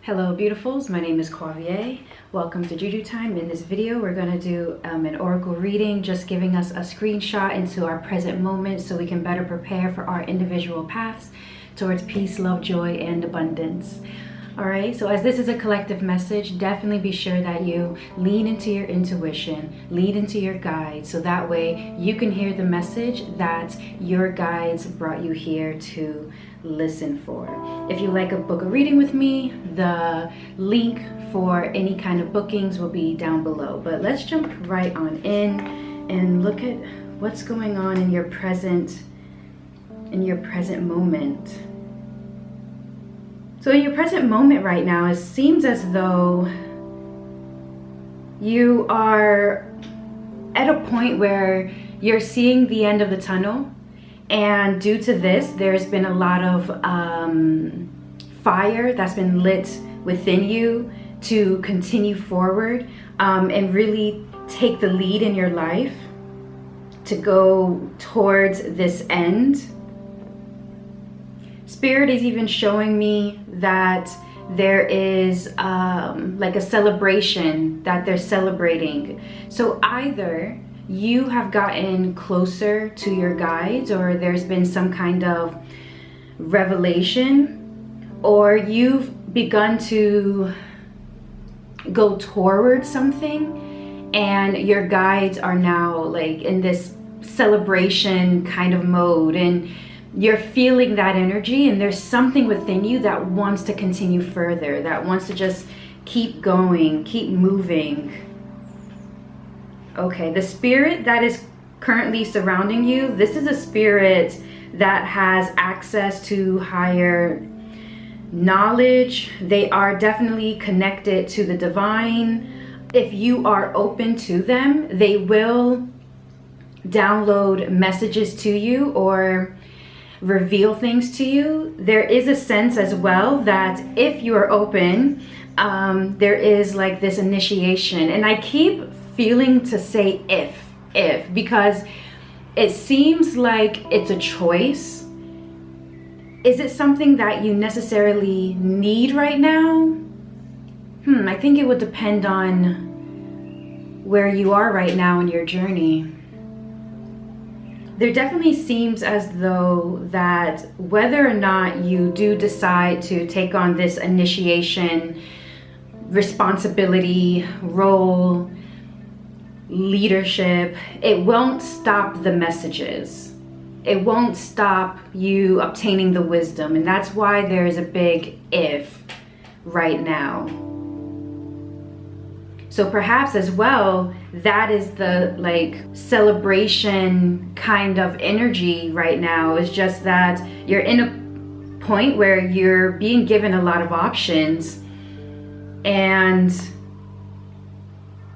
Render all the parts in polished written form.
Hello beautifuls, my name is Quavia. Welcome to JuJu Thyme. In this video we're going to do an oracle reading, just giving us a screenshot into our present moment so we can better prepare for our individual paths towards peace, love, joy, and abundance. Alright, so as this is a collective message, definitely be sure that you lean into your intuition, lean into your guides, so that way you can hear the message that your guides brought you here to listen for. If you like a book a reading with me, the link for any kind of bookings will be down below. But let's jump right on in and look at what's going on in your present moment. So in your present moment right now, it seems as though you are at a point where you're seeing the end of the tunnel. And due to this, there's been a lot of fire that's been lit within you to continue forward and really take the lead in your life to go towards this end. Spirit is even showing me that there is like a celebration that they're celebrating. So either you have gotten closer to your guides, or there's been some kind of revelation, or you've begun to go towards something and your guides are now like in this celebration kind of mode, and you're feeling that energy, and there's something within you that wants to continue further, that wants to just keep going, keep moving. Okay, the spirit that is currently surrounding you, this is a spirit that has access to higher knowledge. They are definitely connected to the divine. If you are open to them, they will download messages to you or reveal things to you. There is a sense as well that if you are open, there is like this initiation. And I keep feeling to say if because it seems like it's a choice. Is it something that you necessarily need right now? I think it would depend on where you are right now in your journey. There definitely seems as though that whether or not you do decide to take on this initiation, responsibility, role, leadership, it won't stop the messages. It won't stop you obtaining the wisdom. And that's why there is a big if right now. So perhaps as well, that is the like celebration kind of energy right now. It's just that you're in a point where you're being given a lot of options, and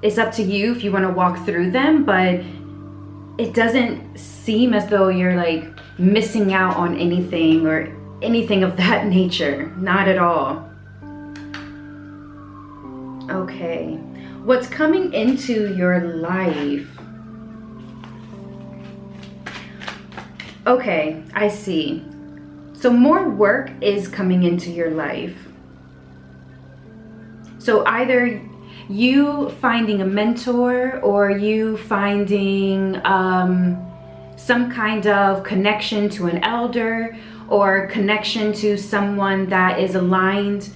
it's up to you if you want to walk through them, but it doesn't seem as though you're like missing out on anything or anything of that nature. Not at all. Okay, what's coming into your life? Okay, I see. So more work is coming into your life. So either you finding a mentor, or you finding some kind of connection to an elder, or connection to someone that is aligned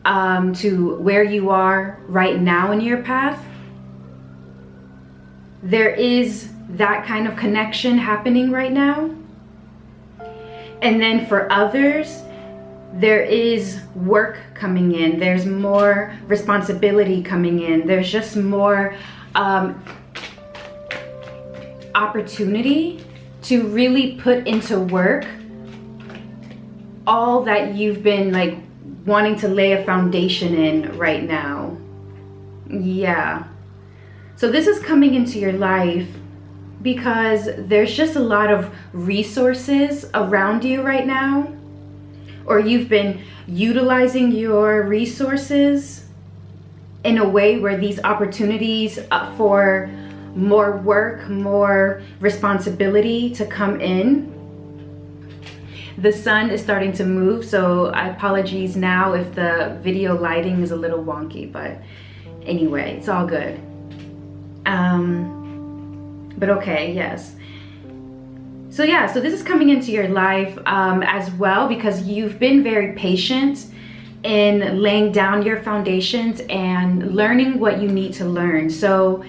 to where you are right now in your path. There is that kind of connection happening right now. And then for others, there is work coming in. There's more responsibility coming in. There's just more opportunity to really put into work all that you've been like wanting to lay a foundation in right now. Yeah. So this is coming into your life because there's just a lot of resources around you right now, or you've been utilizing your resources in a way where these opportunities for more work, more responsibility to come in, The sun is starting to move, so apologies now if the video lighting is a little wonky, but anyway, it's all good. But okay, yes. So yeah, so this is coming into your life as well, because you've been very patient in laying down your foundations and learning what you need to learn. So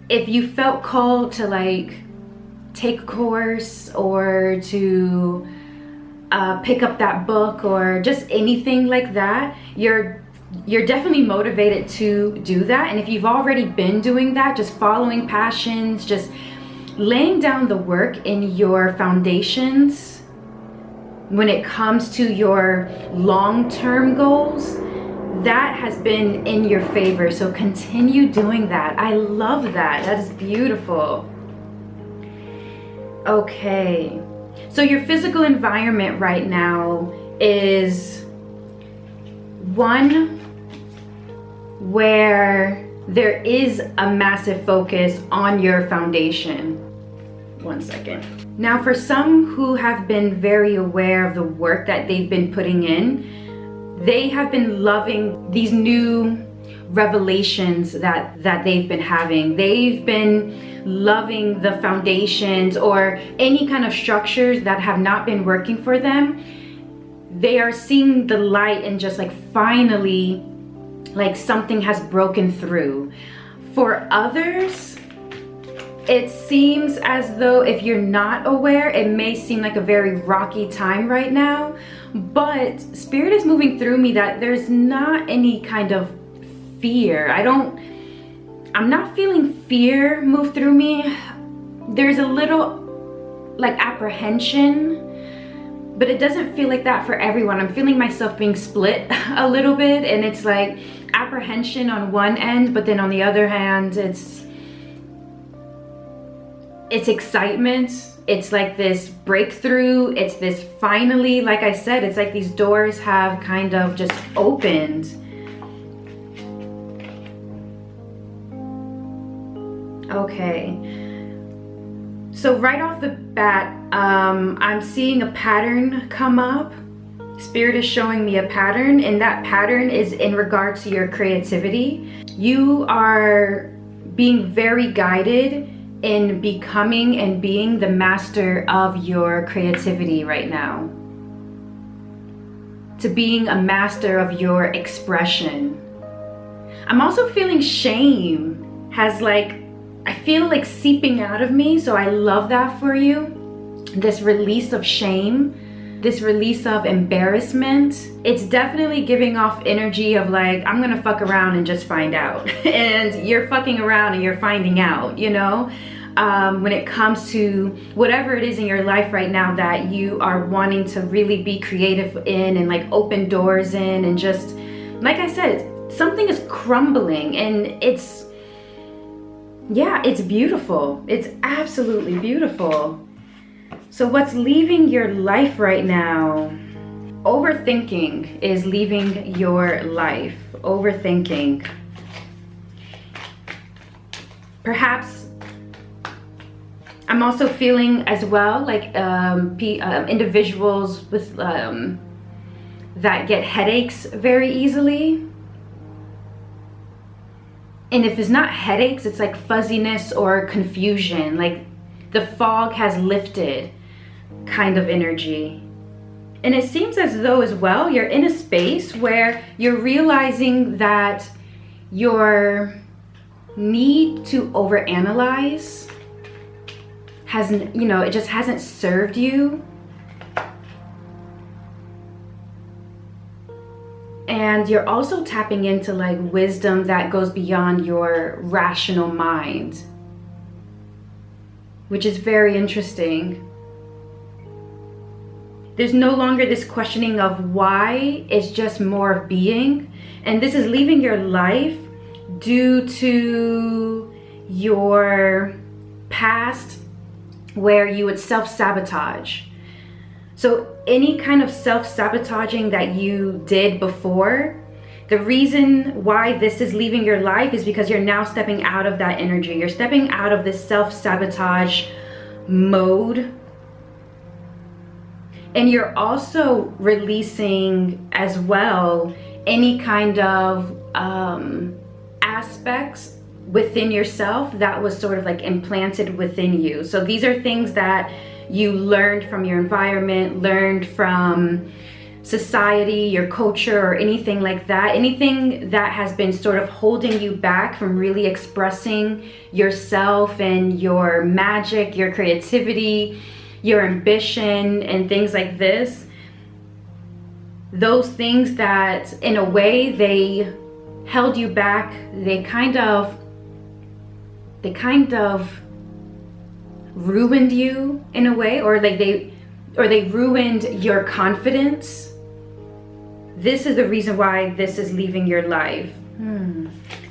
if you felt called to like take a course or to pick up that book or just anything like that, you're definitely motivated to do that. And if you've already been doing that, just following passions, just laying down the work in your foundations when it comes to your long-term goals, that has been in your favor. So continue doing that. I love that. That is beautiful. Okay, so your physical environment right now is one where there is a massive focus on your foundation. One second. Now, for some who have been very aware of the work that they've been putting in, they have been loving these new revelations that they've been having. They've been loving the foundations or any kind of structures that have not been working for them. They are seeing the light and just like finally, like something has broken through. For others, it seems as though if you're not aware, it may seem like a very rocky time right now, but Spirit is moving through me that there's not any kind of fear. I'm not feeling fear move through me. There's a little like apprehension, but it doesn't feel like that for everyone. I'm feeling myself being split a little bit, and it's like apprehension on one end, but then on the other hand, it's excitement. It's like this breakthrough. It's this finally, like I said, it's like these doors have kind of just opened. Okay, so right off the bat, I'm seeing a pattern come up. Spirit is showing me a pattern, and that pattern is in regard to your creativity. You are being very guided in becoming and being the master of your creativity right now. To being a master of your expression. I'm also feeling shame has like, I feel like seeping out of me, so I love that for you. This release of shame, this release of embarrassment. It's definitely giving off energy of like, I'm gonna fuck around and just find out. And you're fucking around and you're finding out, you know? When it comes to whatever it is in your life right now that you are wanting to really be creative in and like open doors in, and just, like I said, something is crumbling, and it's, yeah, it's beautiful. It's absolutely beautiful. So what's leaving your life right now? Overthinking is leaving your life. Overthinking. Perhaps I'm also feeling as well like individuals with that get headaches very easily. And if it's not headaches, it's like fuzziness or confusion, like the fog has lifted kind of energy. And it seems as though as well, you're in a space where you're realizing that your need to overanalyze hasn't, you know, it just hasn't served you. And you're also tapping into like wisdom that goes beyond your rational mind, which is very interesting. There's no longer this questioning of why, it's just more of being. And this is leaving your life due to your past where you would self-sabotage. So any kind of self-sabotaging that you did before, the reason why this is leaving your life is because you're now stepping out of that energy. You're stepping out of this self-sabotage mode. And you're also releasing as well any kind of aspects within yourself that was sort of like implanted within you. So these are things that you learned from your environment, learned from society, your culture, or anything like that. Anything that has been sort of holding you back from really expressing yourself and your magic, your creativity, your ambition, and things like this. Those things that in a way they held you back, they kind of ruined you in a way, or like they ruined your confidence. This is the reason why this is leaving your life.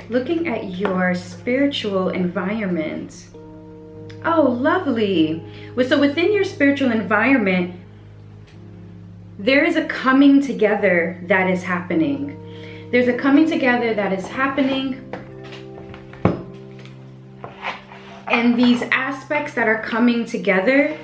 Looking at your spiritual environment. Oh, lovely. So within your spiritual environment, there is a coming together that is happening. There's a coming together that is happening. And these aspects that are coming together,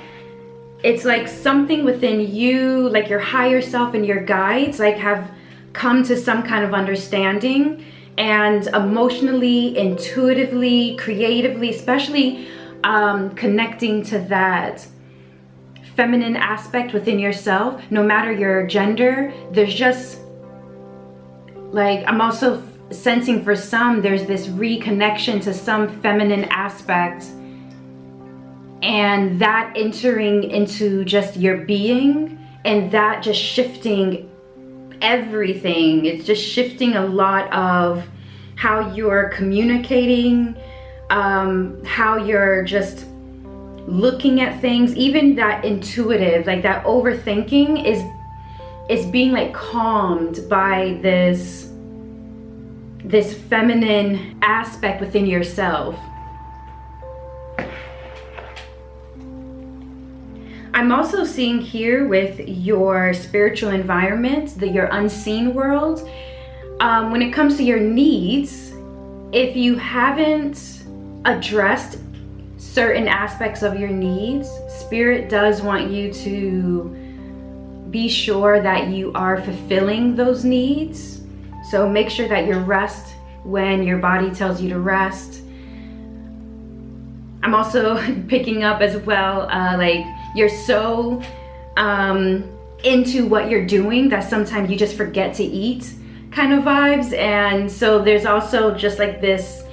it's like something within you, like your higher self and your guides, like have come to some kind of understanding, and emotionally, intuitively, creatively, especially connecting to that feminine aspect within yourself, no matter your gender. There's just like, I'm also sensing for some, there's this reconnection to some feminine aspect, and that entering into just your being, and that just shifting everything. It's just shifting a lot of how you're communicating, how you're just looking at things. Even that intuitive, like that overthinking is being like calmed by this feminine aspect within yourself. I'm also seeing here with your spiritual environment, your unseen world, when it comes to your needs, if you haven't addressed certain aspects of your needs, Spirit does want you to be sure that you are fulfilling those needs. So make sure that you rest when your body tells you to rest. I'm also picking up as well, like you're so into what you're doing that sometimes you just forget to eat kind of vibes. And so there's also just like this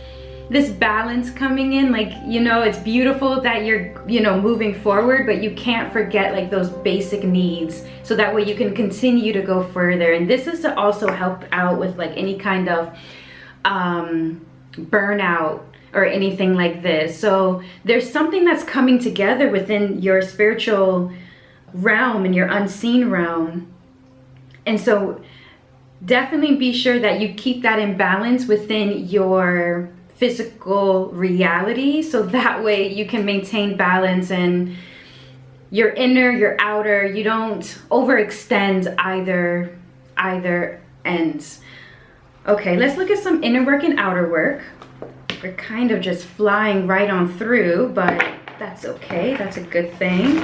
balance coming in, like, you know, it's beautiful that you're, you know, moving forward, but you can't forget like those basic needs, so that way you can continue to go further. And this is to also help out with like any kind of burnout or anything like this. So there's something that's coming together within your spiritual realm and your unseen realm. And so definitely be sure that you keep that in balance within your physical reality, so that way you can maintain balance in your inner, your outer. You don't overextend either ends. Okay, let's look at some inner work and outer work. We're kind of just flying right on through, but that's okay. That's a good thing.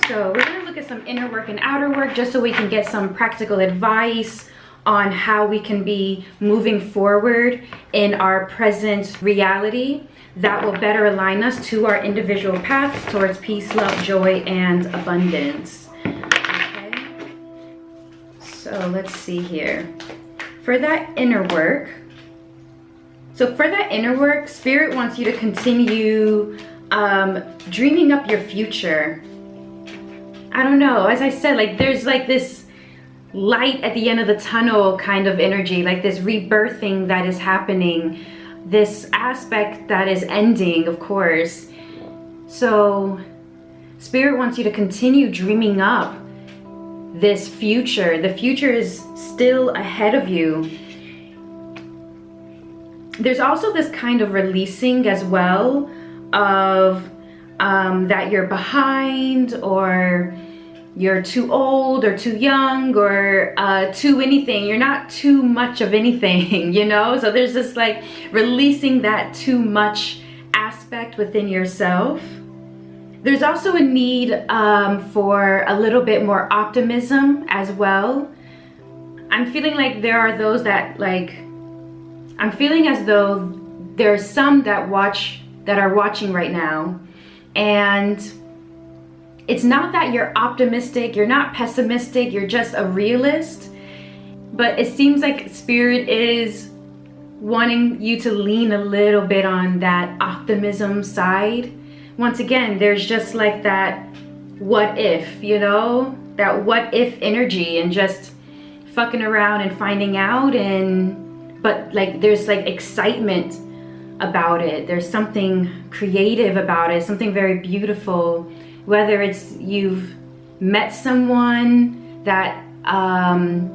So we're going to look at some inner work and outer work just so we can get some practical advice on how we can be moving forward in our present reality that will better align us to our individual paths towards peace, love, joy, and abundance. Okay, so let's see here. For that inner work, Spirit wants you to continue dreaming up your future. I don't know, as I said, like there's like this light at the end of the tunnel kind of energy, like this rebirthing that is happening, this aspect that is ending, of course. So Spirit wants you to continue dreaming up this future. The future is still ahead of you. There's also this kind of releasing as well of that you're behind, or you're too old or too young, or too anything. You're not too much of anything, you know? So there's this like releasing that too much aspect within yourself. There's also a need for a little bit more optimism as well. I'm feeling like there are those that I'm feeling as though there's some that are watching right now, and it's not that you're optimistic, you're not pessimistic, you're just a realist, but it seems like Spirit is wanting you to lean a little bit on that optimism side. Once again, there's just like that what if, you know, that what if energy, and just fucking around and finding out, but like there's like excitement about it. There's something creative about it, something very beautiful, whether it's you've met someone that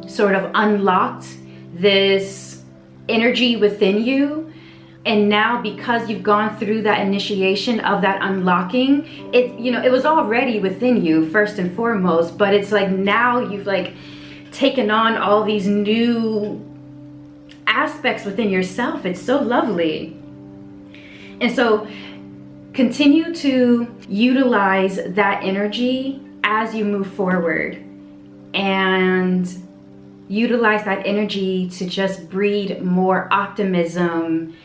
sort of unlocked this energy within you, and now because you've gone through that initiation of that unlocking, it was already within you first and foremost, but it's like now you've like taken on all these new aspects within yourself. It's so lovely. And so continue to utilize that energy as you move forward, and utilize that energy to just breed more optimism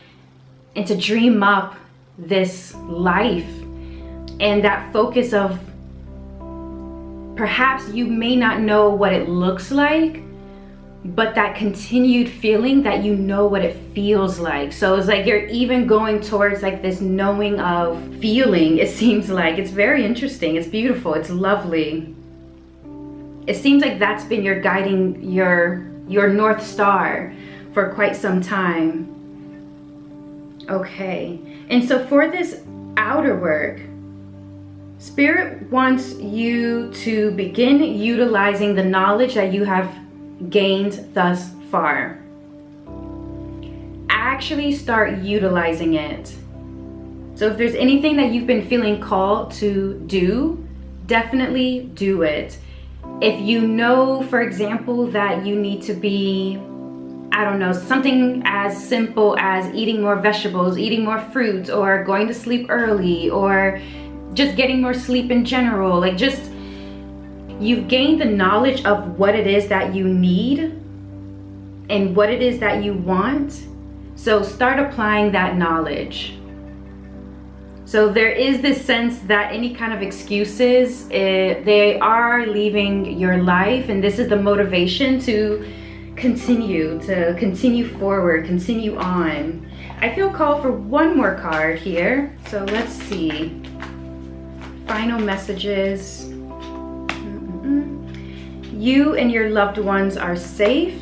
and to dream up this life, and that focus of perhaps you may not know what it looks like, but that continued feeling that you know what it feels like. So it's like you're even going towards like this knowing of feeling. It seems like it's very interesting. It's beautiful. It's lovely. It seems like that's been your guiding, your North Star for quite some time. Okay, and so for this outer work, Spirit wants you to begin utilizing the knowledge that you have gained thus far. Actually start utilizing it. So if there's anything that you've been feeling called to do, definitely do it. If you know, for example, that you need to be, I don't know, something as simple as eating more vegetables, eating more fruits, or going to sleep early, or just getting more sleep in general, like just you've gained the knowledge of what it is that you need and what it is that you want. So start applying that knowledge. So there is this sense that any kind of excuses, they are leaving your life, and this is the motivation to continue forward, continue on. I feel called for one more card here. So let's see. Final messages. You and your loved ones are safe.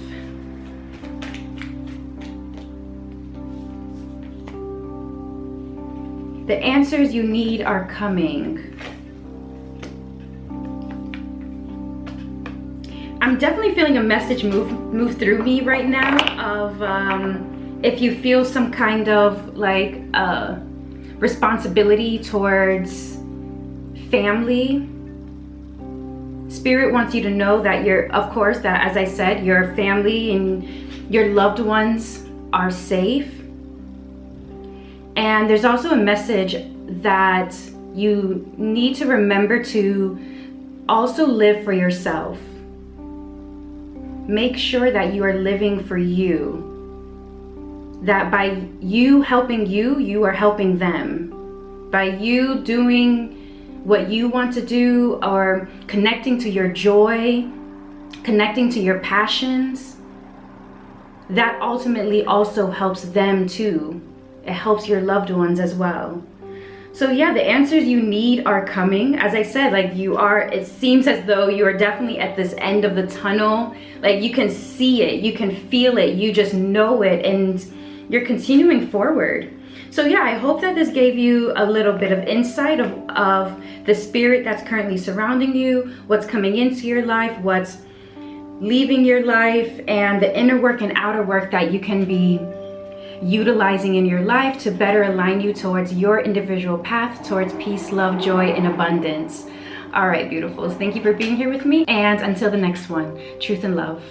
The answers you need are coming. I'm definitely feeling a message move through me right now of if you feel some kind of like responsibility towards family. Spirit wants you to know that of course, that as I said, your family and your loved ones are safe. And there's also a message that you need to remember to also live for yourself. Make sure that you are living for you. That by you helping you, you are helping them. By you doing what you want to do, or connecting to your joy, connecting to your passions, that ultimately also helps them too. It helps your loved ones as well. So yeah, the answers you need are coming. As I said, like it seems as though you are definitely at this end of the tunnel. Like you can see it, you can feel it, you just know it, and you're continuing forward. So yeah, I hope that this gave you a little bit of insight of the spirit that's currently surrounding you, what's coming into your life, what's leaving your life, and the inner work and outer work that you can be utilizing in your life to better align you towards your individual path towards peace, love, joy, and abundance. All right, beautifuls, thank you for being here with me, and until the next one, truth and love.